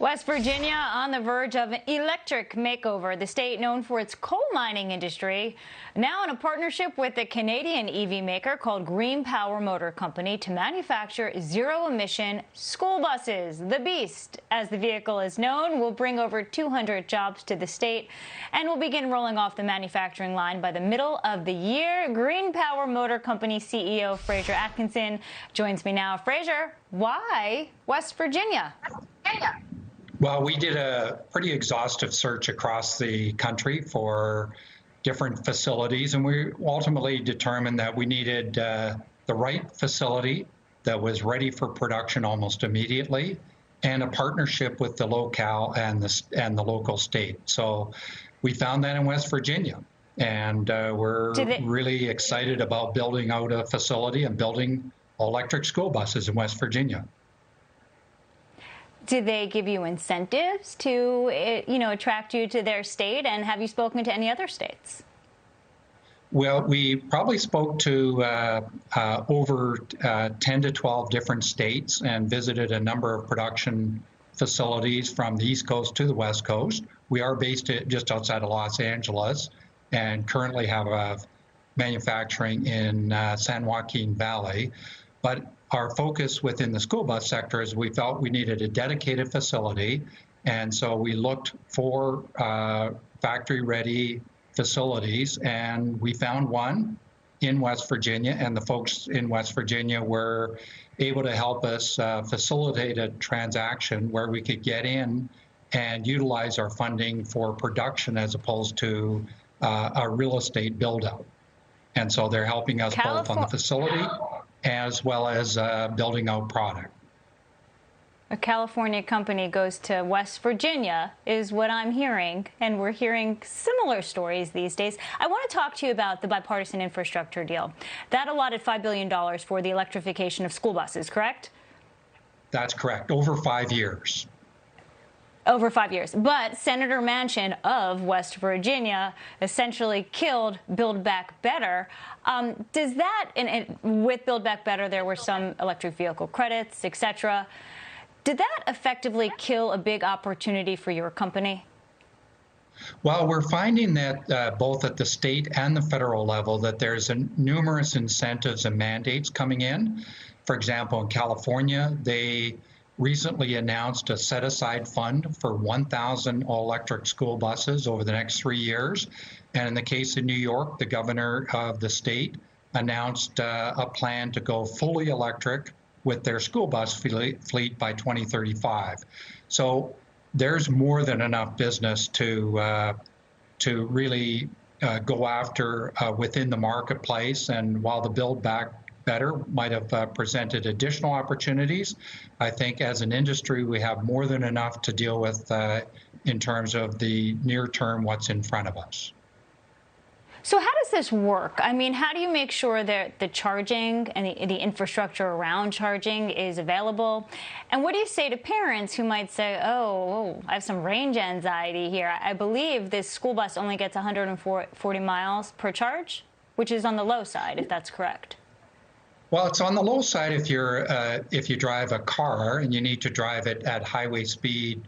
West Virginia on the verge of an electric makeover. The state, known for its coal mining industry, now in a partnership with a Canadian EV maker called GreenPower Motor Company to manufacture zero-emission school buses. The Beast, as the vehicle is known, will bring over 200 jobs to the state and will begin rolling off the manufacturing line by the middle of the year. GreenPower Motor Company CEO Fraser Atkinson joins me now. Fraser, why West Virginia? Well, we did a pretty exhaustive search across the country for different facilities, and we ultimately determined that we needed the right facility that was ready for production almost immediately, and a partnership with the locale and the local state. So we found that in West Virginia, and we're really excited about building out a facility and building electric school buses in West Virginia. Did they give you incentives to, attract you to their state? And have you spoken to any other states? Well, we probably spoke to over 10 to 12 different states and visited a number of production facilities from the East Coast to the West Coast. We are based just outside of Los Angeles and currently have manufacturing in San Joaquin Valley. But our focus within the school bus sector is we felt we needed a dedicated facility, and so we looked for factory-ready facilities, and we found one in West Virginia, and the folks in West Virginia were able to help us facilitate a transaction where we could get in and utilize our funding for production as opposed to a real estate build-out. And so they're helping us both on the facility as well as building out product. A California company goes to West Virginia is what I'm hearing, and we're hearing similar stories these days. I want to talk to you about the bipartisan infrastructure deal. That allotted $5 billion for the electrification of school buses, correct? That's correct, over 5 years. Over 5 years. But Senator Manchin of West Virginia essentially killed Build Back Better. Does that, and with Build Back Better, there were some electric vehicle credits, et cetera. Did that effectively kill a big opportunity for your company? Well, we're finding that both at the state and the federal level that there's numerous incentives and mandates coming in. For example, in California, they recently announced a set-aside fund for 1,000 all-electric school buses over the next 3 years. And in the case of New York, the governor of the state announced a plan to go fully electric with their school bus fleet by 2035. So there's more than enough business to really go after within the marketplace. And while the Build Back Better might have presented additional opportunities, I think as an industry we have more than enough to deal with in terms of the near term, what's in front of us. So how does this work? I mean, how do you make sure that the charging and the infrastructure around charging is available? And what do you say to parents who might say, oh, I have some range anxiety here. I believe this school bus only gets 140 miles per charge, which is on the low side, if that's correct. Well, it's on the low side if you drive a car and you need to drive it at highway speed,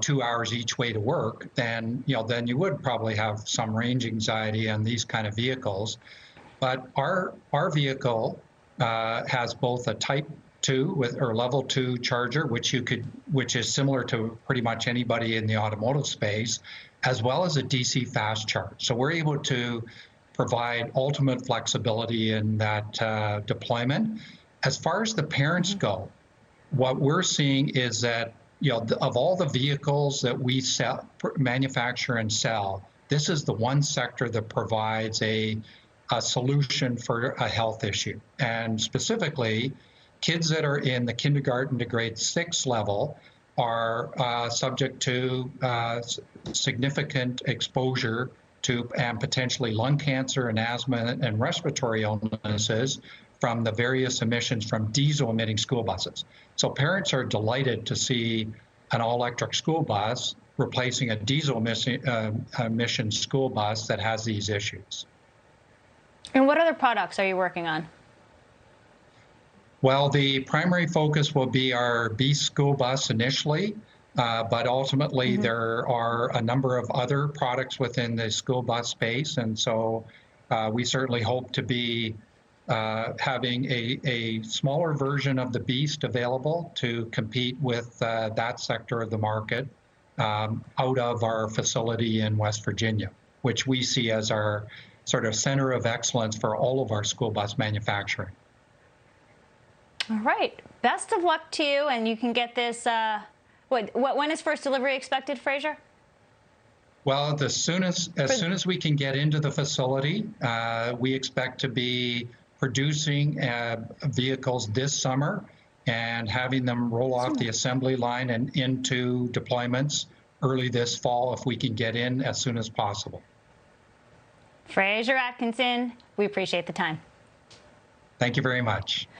2 hours each way to work, then you would probably have some range anxiety on these kind of vehicles. But our vehicle has both a Type 2 or Level 2 charger, which is similar to pretty much anybody in the automotive space, as well as a DC fast charge. So we're able to provide ultimate flexibility in that deployment. As far as the parents go, what we're seeing is that of all the vehicles that we manufacture and sell, this is the one sector that provides a solution for a health issue. And specifically, kids that are in the kindergarten to grade 6 level are subject to significant exposure to and potentially lung cancer and asthma and respiratory illnesses from the various emissions from diesel-emitting school buses. So parents are delighted to see an all-electric school bus replacing a diesel emission school bus that has these issues. And what other products are you working on? Well, the primary focus will be our Beast school bus initially, But ultimately, there are a number of other products within the school bus space, and so we certainly hope to be having a smaller version of the Beast available to compete with that sector of the market out of our facility in West Virginia, which we see as our sort of center of excellence for all of our school bus manufacturing. All right. Best of luck to you, and you can get this. When is first delivery expected, Fraser? Well, as soon as we can get into the facility, we expect to be producing vehicles this summer and having them roll off the assembly line and into deployments early this fall if we can get in as soon as possible. Fraser Atkinson, we appreciate the time. Thank you very much.